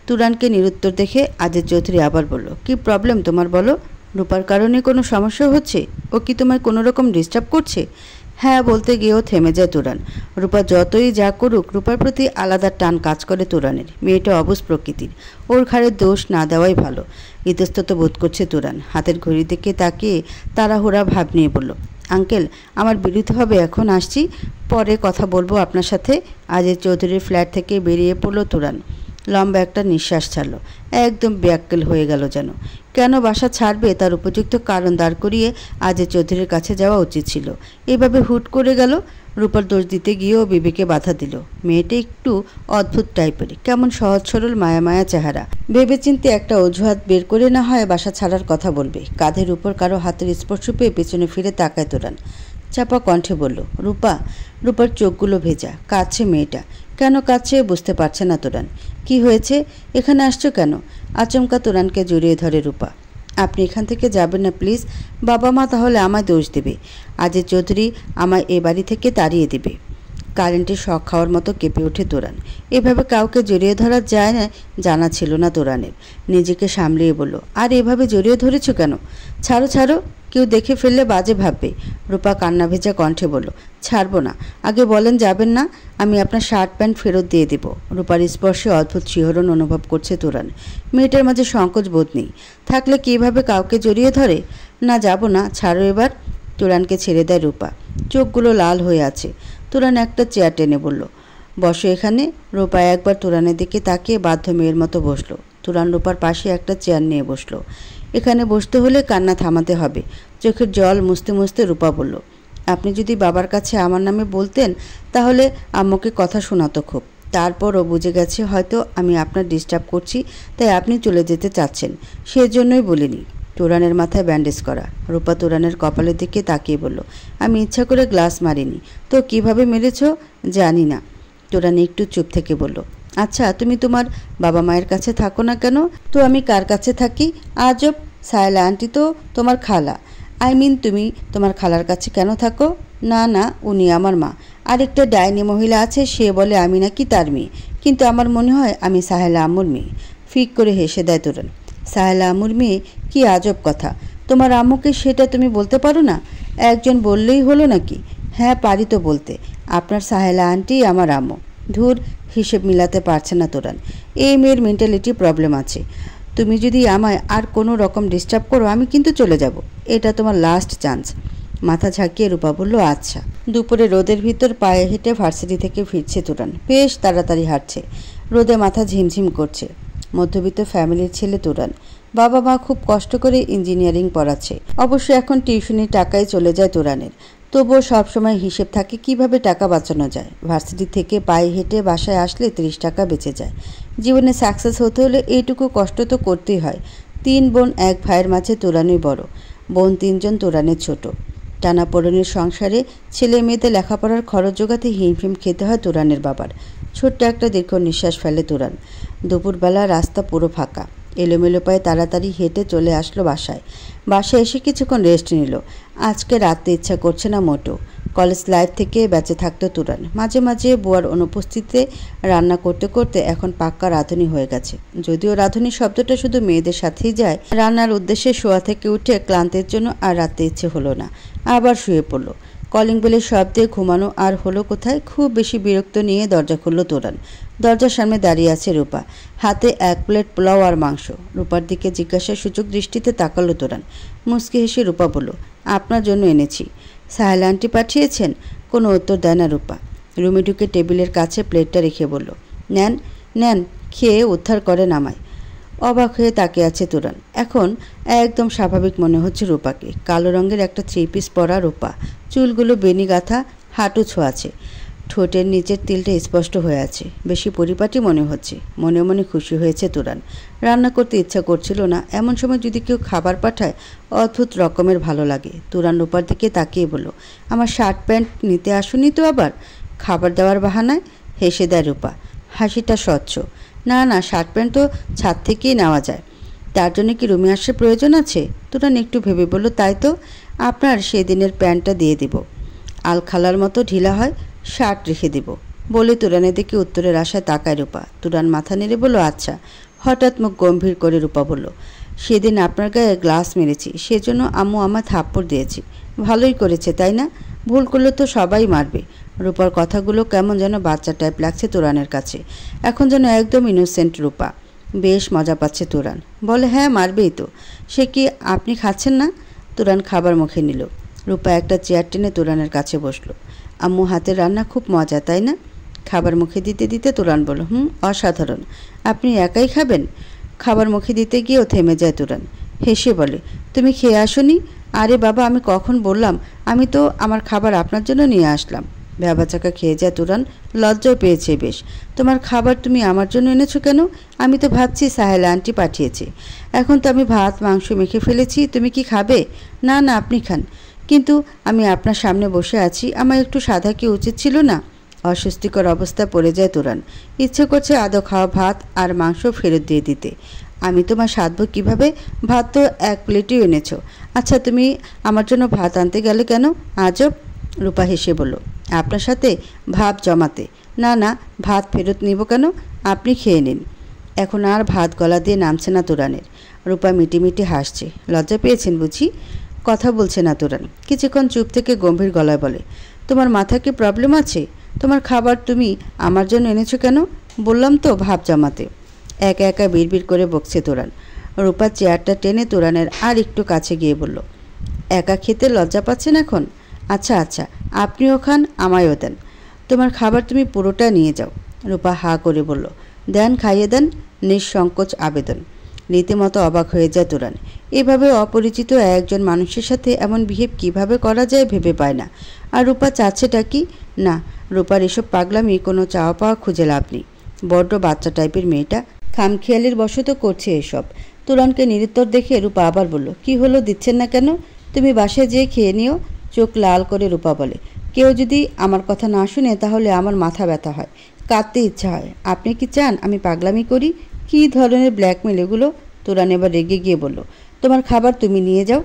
তুরানকে নিরুত্তর দেখে আজিজ চৌধুরী আবার বলল, কি প্রবলেম তোমার বলো? রূপার কারণে কোনো সমস্যা হচ্ছে? ও কি তোমায় কোনো রকম ডিস্টার্ব করছে? হ্যাঁ বলতে গিয়েও থেমে যায় তুরান। রূপা যতই যা করুক, রূপার প্রতি আলাদা টান কাজ করে তুরানের। মেয়েটা অবুঝ প্রকৃতির, ওর ঘাড়ে দোষ না দেওয়াই ভালো। ইতস্তত বোধ করছে তুরান। হাতের ঘড়ি দিকে তাকিয়ে তাড়াহুড়া ভাব নিয়ে বলল, আঙ্কেল, আমার বিরতি হবে, এখন আসছি, পরে কথা বলবো আপনার সাথে। আজিজ চৌধুরীর ফ্ল্যাট থেকে বেরিয়ে পড়ল তুরান। লম্বা একটা নিঃশ্বাস ছাড়ল, একদম ব্যাকুল হয়ে গেল যেন। কেন বাসা ছাড়বে তার উপযুক্ত কারণ দাঁড় করিয়ে আজিজ চৌধুরীর কাছে যাওয়া উচিত ছিল। এভাবে হুট করে গেল। রূপার দোষ দিতে গিয়েও বিবেকে বাধা দিল। মেয়েটা একটু অদ্ভুত টাইপের, কেমন সহজ সরল মায়া মায়া চেহারা। ভেবেচিন্তে একটা অজুহাত বের করে না হয় বাসা ছাড়ার কথা বলবে। কাঁধের উপর কারো হাতের স্পর্শ পেয়ে পেছনে ফিরে তাকায় তুরান। চাপা কণ্ঠে বলল, রূপা। রূপার চোখগুলো ভেজা, কাঁদছে মেয়েটা। কেন কাঁদছে বুঝতে পারছে না তুরান। কি হয়েছে, এখানে আসছো কেন? আচমকা তুরানকে জড়িয়ে ধরে রূপা। আপনি এখান থেকে যাবেন না প্লিজ, বাবা মা তাহলে আমায় দোষ দেবে। আজিজ চৌধুরী আমায় এ বাড়ি থেকে তাড়িয়ে দেবে। কারেন্টের শক খাওয়ার মতো কেঁপে ওঠে তুরান। এভাবে কাউকে জড়িয়ে ধরা যায় না জানা ছিল না তুরানের। নিজেকে সামলিয়ে বলল, আর এভাবে জড়িয়ে ধরেছো কেন? ছাড়ো ছাড়ো, কেউ দেখে ফেললে বাজে ভাববে। রূপা কান্না ভেজা কণ্ঠে বলল, ছাড়বো না, আগে বলেন যাবেন না, আমি আপনার শার্ট প্যান্ট ফেরত দিয়ে দেব। রূপার স্পর্শে অদ্ভুত শিহরণ অনুভব করছে তুরান। মেয়েটার মাঝে সংকোচ বোধ নেই, থাকলে কীভাবে কাউকে জড়িয়ে ধরে। না যাব না, ছাড়ো এবার। তুরানকে ছেড়ে দেয় রূপা। চোখগুলো লাল হয়ে আছে। তুরান একটা চেয়ার টেনে বলল, বসো এখানে। রূপা একবার তুরানের দিকে তাকিয়ে বাধ্য মেয়ের মতো বসলো। তুরান রূপার পাশে একটা চেয়ার নিয়ে বসলো। এখানে বসতে হলে কান্না থামাতে হবে। চোখের জল মুছতে মুছতে রূপা বলল, আপনি যদি বাবার কাছে আমার নামে বলতেন তাহলে আম্মুকে কথা শোনাতো খুব। তারপরও বুঝে গেছে হয়তো আমি আপনার ডিস্টার্ব করছি, তাই আপনি চলে যেতে চাচ্ছেন, সেজন্যই বলিনি। তুরানের মাথায় ব্যান্ডেজ করা। রূপা তুরানের কপালের দিকে তাকিয়ে বলল, আমি ইচ্ছা করে গ্লাস মারিনি। তো কিভাবে মেরেছ? জানি না। তুরান একটু চুপ থেকে বলল, আচ্ছা তুমি তোমার বাবা মায়ের কাছে থাকো না কেন? তো আমি কার কাছে থাকি? আজব, সায়লা আন্টি তো তোমার খালা। তুমি তোমার খালার কাছে কেন থাকো? না না, উনি আমার মা। আরেকটা ডাইনি মহিলা আছে, সে বলে আমি নাকি তার মেয়ে, কিন্তু আমার মনে হয় আমি সাহেলা আম্মুর মেয়ে। ফিক করে হেসে দেয় তুরান। সাহেলা আম্মুর মেয়ে? কি আজব কথা। তোমার আম্মুকে সেটা তুমি বলতে পারো না? একজন বললেই হলো নাকি? হ্যাঁ পারি তো বলতে, আপনার সাহেলা আন্টি আমার আম্মু। ধুর, হিসেব মিলাতে পারছে না তুরান। এই মেয়ের মেন্টালিটি প্রবলেম আছে। তুমি যদি আমায় আর কোনো রকম ডিস্টার্ব করো আমি কিন্তু চলে যাব। এটা তোমার লাস্ট চান্স। মাথা ঝাঁকিয়ে রূপা বলল, আচ্ছা। দুপুরে রোদের ভিতর পায়ে হেঁটে ভার্সিটি থেকে ফিরছে তুরান। বেশ তাড়াতাড়ি হাঁটছে, রোদে মাথা ঝিমঝিম করছে। মধ্যবিত্ত ফ্যামিলির ছেলে তুরান। বাবা মা খুব কষ্ট করে ইঞ্জিনিয়ারিং পড়াচ্ছে। অবশ্য এখন টিউশনির টাকাই চলে যায় তুরানের। তবুও সবসময় হিসেব থাকে কিভাবে টাকা বাঁচানো যায়। ভার্সিটি থেকে পায়ে হেঁটে বাসায় আসলে 30 টাকা বেঁচে যায়। জীবনে সাকসেস হতে হলে এইটুকু কষ্ট তো করতেই হয়। 3 বোন 1 ভাইয়ের মাঝে তুরানই বড়। বোন 3 জন, তুরানের ছোট। টানাপোড়েনের সংসারে ছেলে মেয়েদের লেখাপড়ার খরচ জোগাতে হিমফিম খেতে হয় তুরানের বাবার। ছোট্ট একটা দীর্ঘ নিঃশ্বাস ফেলে তুরান। দুপুরবেলা রাস্তা পুরো ফাঁকা। এলোমেলো পায়ে তাড়াতাড়ি হেঁটে চলে আসলো বাসায়। বাসায় এসে কিছুক্ষণ রেস্ট নিল। আজকে রাতে ইচ্ছা করছে না মোটো। কলেজ লাইফ থেকে বেঁচে থাকতো তুরান। মাঝে মাঝে বুয়ার অনুপস্থিতিতে রান্না করতে করতে এখন পাক্কা রাঁধুনি হয়ে গেছে। যদিও রাঁধুনি শব্দটা শুধু মেয়েদের সাথেই যায়। রান্নার উদ্দেশ্যে শোয়া থেকে উঠে ক্লান্তের জন্য আর রাতে ইচ্ছে হলো না, আবার শুয়ে পড়ল। কলিং বেলের শব্দে ঘুমানো আর হলো কোথায়। খুব বেশি বিরক্ত নিয়ে দরজা খুলল তুরান। দরজার সামনে দাঁড়িয়ে আছে রূপা, হাতে 1 প্লেট পোলাও আর মাংস। রূপার দিকে জিজ্ঞাসার সূচক দৃষ্টিতে তাকালো তুরান। মুচকি হেসে রূপা বলল, আপনার জন্য এনেছি। সাহেলা আন্টি পাঠিয়েছেন? কোনো উত্তর দেয় না রূপা। রুমে ঢুকে টেবিলের কাছে প্লেটটা রেখে বলল, নেন, নেন, খেয়ে উদ্ধার করেন আমায়। অবাক হয়ে তাকিয়ে আছে তুরান। এখন একদম স্বাভাবিক মনে হচ্ছে রূপাকে। কালো রঙের একটা 3 পিস পরা রূপা, চুলগুলো বেনি গাঁথা, হাঁটু ছোঁয়াছে, ঠোঁটের নিচের তিলটা স্পষ্ট হয়ে আছে, বেশি পরিপাটি মনে হচ্ছে। মনে মনে খুশি হয়েছে তুরান। রান্না করতে ইচ্ছা করছিল না, এমন সময় যদি কেউ খাবার পাঠায় অদ্ভুত রকমের ভালো লাগে। তুরান রূপার দিকে তাকিয়ে বলল, আমার শার্ট প্যান্ট নিতে আসুনি তো আবার? খাবার দেওয়ার বাহানায় হেসে দেয় রূপা, হাসিটা স্বচ্ছ। না না, শার্ট প্যান্ট তো ছাদ থেকেই নেওয়া যায়, তার জন্য কি রুমে আসার প্রয়োজন আছে? তুরান একটু ভেবে বলল, তাই তো, আপনার সেদিনের প্যান্টটা দিয়ে দিব, আলখালার মতো ঢিলা হয়, শার্ট রেখে দিব বলে তুরানের দিকে উত্তরের আশায় তাকায় রূপা। তুরান মাথা নেড়ে বলল, আচ্ছা। হঠাৎ মুখ গম্ভীর করে রূপা বলল, সেদিন আপনার গায়ে গ্লাস মেরেছি, সেজন্য আম্মু আমার থাপ্পড় দিয়েছি। ভালোই করেছে তাই না? ভুল করলে তো সবাই মারবে। রূপার কথাগুলো কেমন যেন বাচ্চা টাইপ লাগছে তুরানের কাছে। এখন যেন একদম ইনোসেন্ট রূপা। বেশ মজা পাচ্ছে তুরান। বলে, হ্যাঁ মারবেই তো। সে কি আপনি খাচ্ছেন না? তুরান খাবার মুখে নিল। রূপা একটা চেয়ার টেনে তুরানের কাছে বসলো। আম্মু হাতের রান্না খুব মজা তাই না? খাবার মুখে দিতে দিতে তুরান বলল, অসাধারণ। আপনি একাই খাবেন? খাবার মুখে দিতে গিয়েও থেমে যায় তুরান। হেসে বলে, তুমি খেয়ে আসোনি? আরে বাবা, আমি কখন বললাম? আমি তো আমার খাবার আপনার জন্য নিয়ে আসলাম। ভ্যাবাচাকা খেয়ে যায় তুরান। লজ্জাও পেয়েছে বেশ। তোমার খাবার তুমি আমার জন্য এনেছো কেন? আমি তো ভাবছি সাহেলা আন্টি পাঠিয়েছে। এখন তো আমি ভাত মাংস মেখে ফেলেছি, তুমি কি খাবে? না না, আপনি খান। কিন্তু আমি আপনার সামনে বসে আছি, আমার একটু সাদা কি উচিত ছিল না? অস্বস্তিকর অবস্থা পড়ে যায় তুরান। ইচ্ছে করছে আদৌ খাওয়া ভাত আর মাংস ফেরত দিয়ে দিতে। আমি তোমার সাধবো কীভাবে? ভাত তো 1 প্লেটই এনেছো। আচ্ছা, তুমি আমার জন্য ভাত আনতে গেলে কেন? আজব। রূপা হেসে বলল, আপনার সাথে ভাব জমাতে। না না, ভাত ফেরত নিব কেন? আপনি খেয়ে নিন। এখন আর ভাত গলা দিয়ে নামছে না তুরানের। রূপা মিটিমিটি হাসছে। লজ্জা পেয়েছেন বুঝি? কথা বলছে না তুরান। কিছুক্ষণ চুপ থেকে গম্ভীর গলায় বলে, তোমার মাথায় কি প্রবলেম আছে? তোমার খাবার তুমি আমার জন্য এনেছো কেন? বললাম তো ভাব জমাতে। একা একা বিড়বিড় করে বকছে তুরান। রূপা চেয়ারটা টেনে তুরানের আর একটু কাছে গিয়ে বলল, একা খেতে লজ্জা পাচ্ছেন এখন? আচ্ছা আচ্ছা, আপনিও খান, আমায়ও দেন। তোমার খাবার তুমি পুরোটা নিয়ে যাও। রূপা হা করে বলল, দেন, খাইয়ে দেন, নিঃসংকোচ আবেদন। রীতিমতো অবাক হয়ে যায় তুরান। এভাবে অপরিচিত একজন মানুষের সাথে এমন বিহেভ কিভাবে করা যায় ভেবে পায় না। আর রূপা চাচ্ছেটা কি? না, রূপার এসব পাগলামি কোনো চাওয়া পাওয়া খুঁজে লাভ নেই। বড্ড বাচ্চা টাইপের মেয়েটা, খামখেয়ালির বশত করছে এসব। তুরানকে নিরুত্তর দেখে রূপা আবার বলল, কি হলো, দিচ্ছেন না কেন? তুমি বাসায় যেয়ে খেয়ে নিও। চোখ লাল করে রূপা বলে, কেউ যদি আমার কথা না শুনে তাহলে আমার মাথা ব্যথা হয়, কাঁদতে ইচ্ছা হয়। আপনি কি চান আমি পাগলামি করি? কী ধরনের ব্ল্যাকমেল এগুলো? তুরান এবার রেগে গিয়ে বলল, তোমার খাবার তুমি নিয়ে যাও,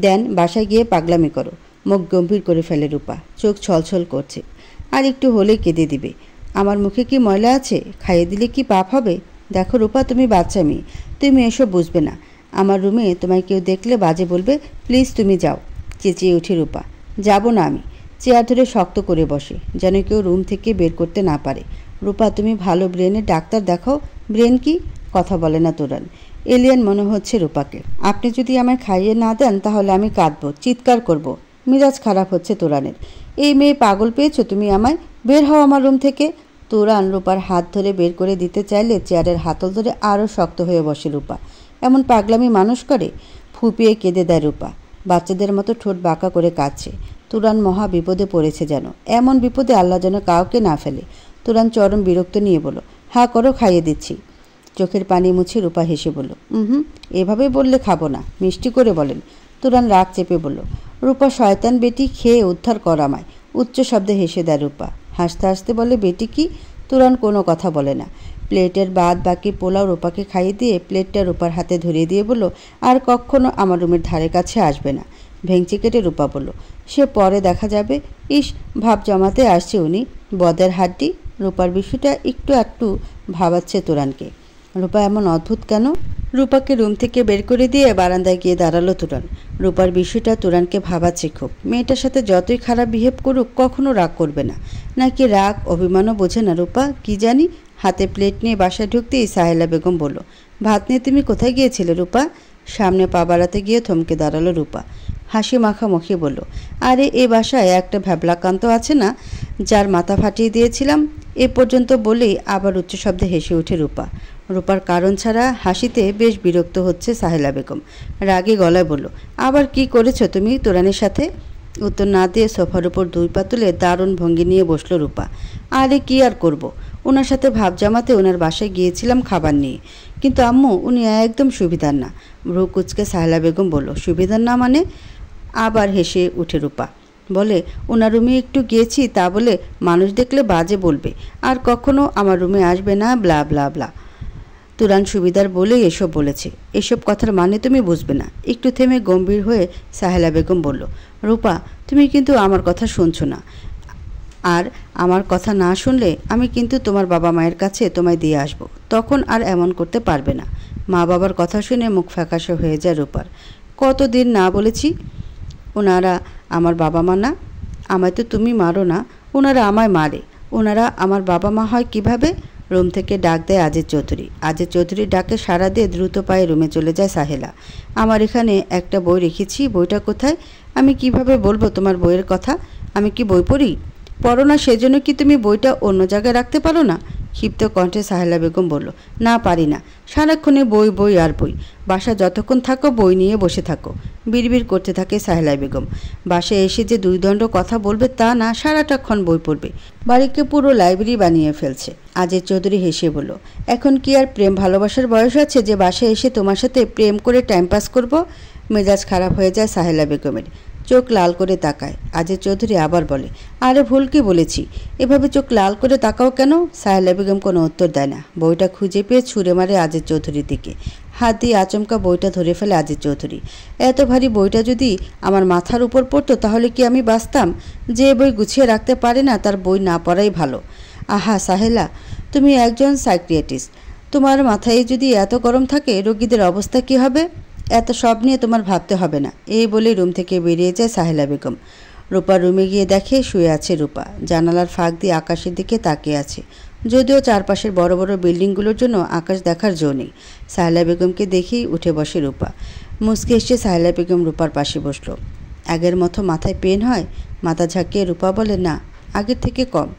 দেন, বাসায় গিয়ে পাগলামি করো। মুখ গম্ভীর করে ফেলে রূপা, চোখ ছলছল করছে। আর একটু হলে কেঁদে দিবে। আমার মুখে কি ময়লা আছে? খাইয়ে দিলে কি পাপ হবে? দেখো রূপা, তুমি বাচ্চা মেয়ে, তুমি এসব বুঝবে না। আমার রুমে তোমায় কেউ দেখলে বাজে বলবে, প্লিজ তুমি যাও। চেঁচিয়ে উঠে রূপা, যাব না আমি। চেয়ার ধরে শক্ত করে বসে, যেন কেউ রুম থেকে বের করতে না পারে। রূপা, তুমি ভালো ব্রেনের ডাক্তার দেখাও। ব্রেন কি? কথা বলে না তুরান। এলিয়েন মনে হচ্ছে রূপাকে। আপনি যদি আমায় খাইয়ে না দেন তাহলে আমি কাঁদবো, চিৎকার করব। মিজাজ খারাপ হচ্ছে তুরানের। এই মেয়ে পাগল পেয়েছো তুমি আমায়? বের হও আমার রুম থেকে। তুরান রূপার হাত ধরে বের করে দিতে চাইলে চেয়ারের হাতল ধরে আরও শক্ত হয়ে বসে রূপা। এমন পাগলামি মানুষ করে? ফুপিয়ে কেঁদে দেয় রূপা। বাচ্চাদের মতো ঠোঁট বাঁকা করে কাঁদছে। তুরান মহা বিপদে পড়েছে যেন। এমন বিপদে আল্লাহ যেন কাউকে না ফেলে। তুরান চরম বিরক্ত নিয়ে বলল, হা করো, খাইয়ে দিচ্ছি। চোখের পানি মুছে রূপা হেসে বলল, এভাবে বললে খাবো না, মিষ্টি করে বলেন। তুরান রাগ চেপে বলল, রূপা শয়তান বেটি, খেয়ে উদ্ধার কর আমায়। উচ্চ শব্দে হেসে দেয় রূপা। হাসতে হাসতে বলে, বেটি কি? তুরান কোনো কথা বলে না। প্লেটের বাদ বাকি পোলাও রূপাকে খাইয়ে দিয়ে প্লেটটা রূপার হাতে ধরিয়ে দিয়ে বলল, আর কখনো আমার রুমের ধারে কাছে আসবে না। ভেঙচি কেটে রূপা বলল, সে পরে দেখা যাবে। ইস, ভাব জমাতে আসছে উনি, বদের হাড্ডি। রূপার বিষয়টা একটু ভাবাচ্ছে তুরানকে। রূপা এমন অদ্ভুত কেন? রূপাকে রুম থেকে বের করে দিয়ে বারান্দায় গিয়ে দাঁড়ালো তুরান। রূপার বিষয়টা তুরানকে ভাবাচ্ছে খুব। মেয়েটার সাথে যতই খারাপ বিহেভ করুক কখনো রাগ করবে না। নাকি রাগ অভিমানও বোঝে না রূপা, কি জানি। হাতে প্লেট নিয়ে বাসায় ঢুকতেই সাহেলা বেগম বলল, ভাত নিয়ে তুমি কোথায় গিয়েছিলে রূপা? সামনে পা বাড়াতে গিয়ে থমকে দাঁড়ালো রূপা। হাসি মাখা মুখে বলল, আরে এ বাসায় একটা ভ্যাবলাকান্ত আছে না, যার মাথা ফাটিয়ে দিয়েছিলাম, এ পর্যন্ত বলেই আবার উচ্চ শব্দে হেসে ওঠে রূপা। রূপার কারণ ছাড়া হাসিতে বেশ বিরক্ত হচ্ছে সাহেলা বেগম। রাগে গলায় বলল, আবার কি করেছো তুমি তুরানের সাথে? উত্তর না দিয়ে সোফার উপর 2 পা তুলে দারুণ ভঙ্গি নিয়ে বসলো রূপা। আরে কি আর করব, ওনার সাথে ভাব জমাতে ওনার বাসায় গিয়েছিলাম খাবার নিয়ে। কিন্তু আম্মু, উনি একদম সুবিধার না। ভ্রু কুচকে সাহেলা বেগম বলল, সুবিধার না মানে? আবার হেসে উঠে রূপা। বলে, ওনার রুমে একটু গিয়েছি তা বলে মানুষ দেখলে বাজে বলবে, আর কখনো আমার রুমে আসবে না, ব্লা ব্লা ব্লা। তুরান সুবিধার বলেই এসব বলেছে। এসব কথার মানে তুমি বুঝবে না। একটু থেমে গম্ভীর হয়ে সাহেলা বেগম বলল, রূপা, তুমি কিন্তু আমার কথা শুনছো না। আর আমার কথা না শুনলে আমি কিন্তু তোমার বাবা মায়ের কাছে তোমায় দিয়ে আসবো। তখন আর এমন করতে পারবে না। মা বাবার কথা শুনে মুখ ফ্যাকাশে হয়ে যায় রূপার। কতদিন না বলেছি ওনারা আমার বাবা মা না? আমায় তো তুমি মারো না, ওনারা আমায় মারে। ওনারা আমার বাবা মা হয় কিভাবে? রুম থেকে ডাক দেয় আজিজ চৌধুরী। আজিজ চৌধুরীর ডাকে সাড়া দিয়ে দ্রুত পায়ে রুমে চলে যায় সাহেলা। আমার এখানে একটা বই রেখেছি, বইটা কোথায়? আমি কিভাবে বলবো তোমার বইয়ের কথা? আমি কি বই পড়ি? পড়ো না সেজন্য কি তুমি বইটা অন্য জায়গায় রাখতে পারো না? ক্ষিপ্ত কণ্ঠে সাহেলা বেগম বলল, না পারি না। সারাক্ষণে বই বই আর বই। বাসা যতক্ষণ থাকো বই নিয়ে বসে থাকো, বিড়বিড় করতে থাকে সাহেলা বেগম। বাসায় এসে যে 2 দণ্ড কথা বলবে তা না, সারাটাক্ষণ বই পড়বে। বাড়িকে পুরো লাইব্রেরি বানিয়ে ফেলছে। আজিজ চৌধুরী হেসে বলল, এখন কি আর প্রেম ভালোবাসার বয়স আছে যে বাসায় এসে তোমার সাথে প্রেম করে টাইম পাস করব? মেজাজ খারাপ হয়ে যায় সাহেলা বেগমের। চোখ লাল করে তাকায়। আজিজ চৌধুরী আবার বলে, আরে ভুল কি বলেছি? এভাবে চোখ লাল করে তাকাও কেন? সাহেলা বেগম কোনো উত্তর দেয় না। বইটা খুঁজে পেয়ে ছুঁড়ে মারে আজিজ চৌধুরীর দিকে। হাত দিয়ে আচমকা বইটা ধরে ফেলে আজিজ চৌধুরী। এত ভারী বইটা যদি আমার মাথার উপর পড়তো তাহলে কি আমি বাঁচতাম? যে বই গুছিয়ে রাখতে পারে না তার বই না পড়াই ভালো। আহা সাহেলা, তুমি একজন সাইকিয়াট্রিস্ট, তোমার মাথায় যদি এত গরম থাকে রোগীদের অবস্থা কি হবে? এত সব নিয়ে তোমার ভাবতে হবে না। এই বলে রুম থেকে বেরিয়ে যায় সাহেলা বেগম। রূপার রুমে গিয়ে দেখে শুয়ে আছে রূপা। জানালার ফাঁক দিয়ে আকাশের দিকে তাকিয়ে আছে। যদিও চারপাশের বড় বড় বিল্ডিংগুলোর জন্য আকাশ দেখার জো নেই। সাহেলা বেগমকে দেখেই উঠে বসে রূপা। মুচকে এসে সাহেলা বেগম রূপার পাশে বসলো। আগের মতো মাথায় পেন হয়? মাথা ঝাঁকিয়ে রূপা বলে, না, আগের থেকে কম।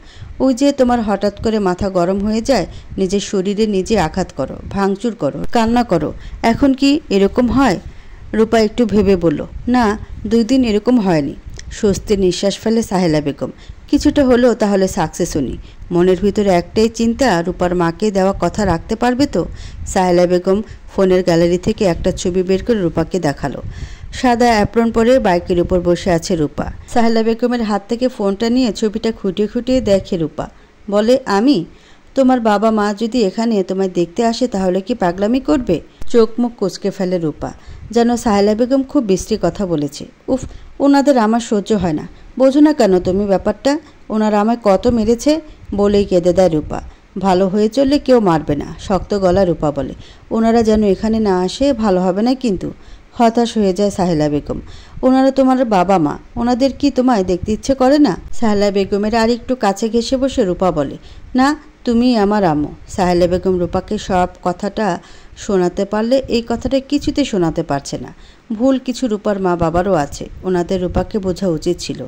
ওই যে তোমার হঠাৎ করে মাথা গরম হয়ে যায়, নিজের শরীরে নিজে আঘাত করো, ভাঙচুর করো, কান্না করো, এখন কি এরকম হয়? রূপা একটু ভেবে বলল, না, 2 দিন এরকম হয়নি। স্বস্তির নিঃশ্বাস ফেলে সাহেলা বেগম। কিছুটা হলেও তাহলে সাকসেস উনি। মনের ভিতরে একটাই চিন্তা, রূপার মাকে দেওয়া কথা রাখতে পারবে তো? সাহেলা বেগম ফোনের গ্যালারি থেকে একটা ছবি বের করে রূপাকে দেখালো। সাদা অ্যাপ্রন পরে বাইকের উপর বসে আছে রূপা। সাহেলা বেগমের হাত থেকে ফোনটা নিয়ে ছবিটা খুঁটিয়ে খুঁটিয়ে দেখে রূপা। বলে, আমি? তোমার বাবা মা যদি এখানে তোমায় দেখতে আসে তাহলে কি পাগলামি করবে? চোখ মুখ কুঁচকে ফেলে রূপা। যেন সাহেলা বেগম খুব বিশ্রী কথা বলেছে। উফ, ওনাদের আমার সহ্য হয় না। বোঝো না কেন তুমি ব্যাপারটা? ওনারা আমায় কত মেরেছে বলেই কেঁদে দেয় রূপা। ভালো হয়ে চললে কেউ মারবে না, শক্ত গলা রূপা বলে। ওনারা যেন এখানে না আসে, ভালো হবে না কিন্তু। হতাশ হয়ে যায় সাহেলা বেগম। ওনারা তোমার বাবা মা, ওনাদের কি তোমায় দেখতে ইচ্ছে করে না? সাহেলা বেগমের আর একটু কাছে ঘেঁষে বসে রূপা বলে, না, তুমি আমার আম্মু। সাহেলা বেগম রূপাকে সব কথাটা শোনাতে পারলে এই কথাটা কিছুতে শোনাতে পারছে না। ভুল কিছু রূপার মা বাবারও আছে, ওনাদের রূপাকে বোঝা উচিত ছিল।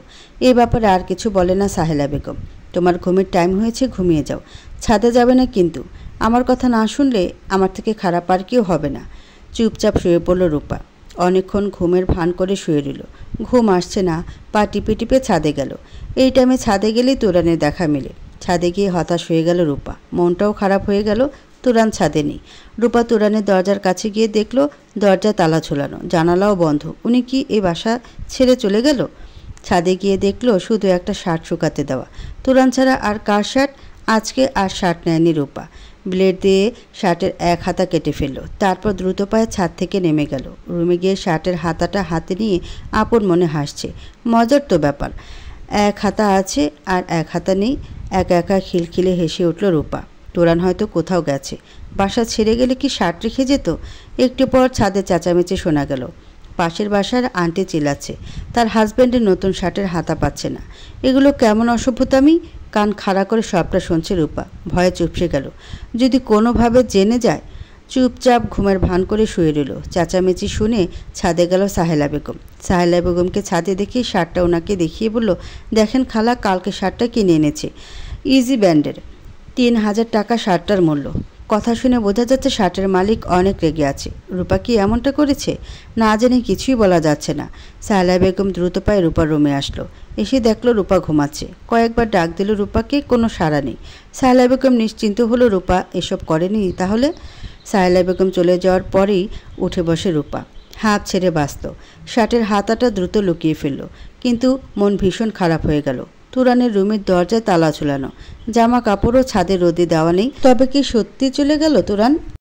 এই ব্যাপারে আর কিছু বলে না সাহেলা বেগম। তোমার ঘুমের টাইম হয়েছে, ঘুমিয়ে যাও। ছাদে যাবে না কিন্তু। আমার কথা না শুনলে আমার থেকে খারাপ আর কেউ হবে না। চুপচাপ শুয়ে পড়ল রূপা। অনেকক্ষণ ঘুমের ভান করে শুয়ে রইল। ঘুম আসছে না, পা টিপে টিপে ছাদে গেল। এই টাইমে ছাদে গেলেই তুরানের দেখা মেলে। ছাদে গিয়ে হতাশ হয়ে গেল রূপা। মনটাও খারাপ হয়ে গেল। তুরান ছাদে নেই। রূপা তুরানের দরজার কাছে গিয়ে দেখল দরজা তালা ঝোলানো, জানালাও বন্ধ। উনি কি এই বাসা ছেড়ে চলে গেল? ছাদে গিয়ে দেখল শুধু একটা শার্ট শুকাতে দেওয়া। তুরান ছাড়া আর কার শার্ট? আজকে আর শার্ট নেয়নি রূপা। ব্লেড দিয়ে শার্টের এক হাতা কেটে ফেলল। তারপর দ্রুত পায়ে ছাদ থেকে নেমে গেল। রুমে গিয়ে শার্টের হাতাটা হাতে নিয়ে আপন মনে হাসছে। মজার তো ব্যাপার, এক হাতা আছে আর এক হাতা নেই। একা একা খিলখিলে হেসে উঠল রূপা। তুরান হয়তো কোথাও গেছে। বাসা ছেড়ে গেলে কি শার্ট রেখে যেত? একটু পর ছাদে চেঁচামেচি শোনা গেল। পাশের বাসার আন্টি চিল্লাচ্ছে, তার হাজব্যান্ডের নতুন শার্টের হাতা পাচ্ছে না। এগুলো কেমন অসভ্যতামি! কান খাড়া করে সবটা শুনছে রূপা। ভয়ে চুপসে গেল। যদি কোনোভাবে জেনে যায়। চুপচাপ ঘুমের ভান করে শুয়ে রইল। চেঁচামেচি শুনে ছাদে গেল সাহেলা বেগম। সাহেলা বেগমকে ছাদে দেখে শার্টটা ওনাকে দেখিয়ে বলল, দেখেন খালা, কালকে শার্টটা কিনে এনেছে, ইজি ব্যান্ডের। 3,000 টাকা শার্টটার মূল্য। কথা শুনে বোঝা যাচ্ছে শার্টের মালিক অনেক রেগে আছে। রূপা কি এমনটা করেছে? না জেনে কিছুই বলা যাচ্ছে না। সাহেলা বেগম দ্রুত পায়ে রূপার রুমে আসলো। এসে দেখলো রূপা ঘুমাচ্ছে। কয়েকবার ডাক দিল রূপাকে, কোনো সাড়া নেই। সাহেলা বেগম নিশ্চিন্ত হলো রূপা এসব করেনি তাহলে। সাহেলা বেগম চলে যাওয়ার পরেই উঠে বসে রূপা। হাত ছেড়ে বাঁচত। শার্টের হাতাটা দ্রুত লুকিয়ে ফেলল, কিন্তু মন ভীষণ খারাপ হয়ে গেল। তুরানের রুমের দরজায় তালা ঝুলানো, জামা কাপড়ও ছাদে রোদে দেওয়া নেই। তবে কি সত্যি চলে গেল তুরান?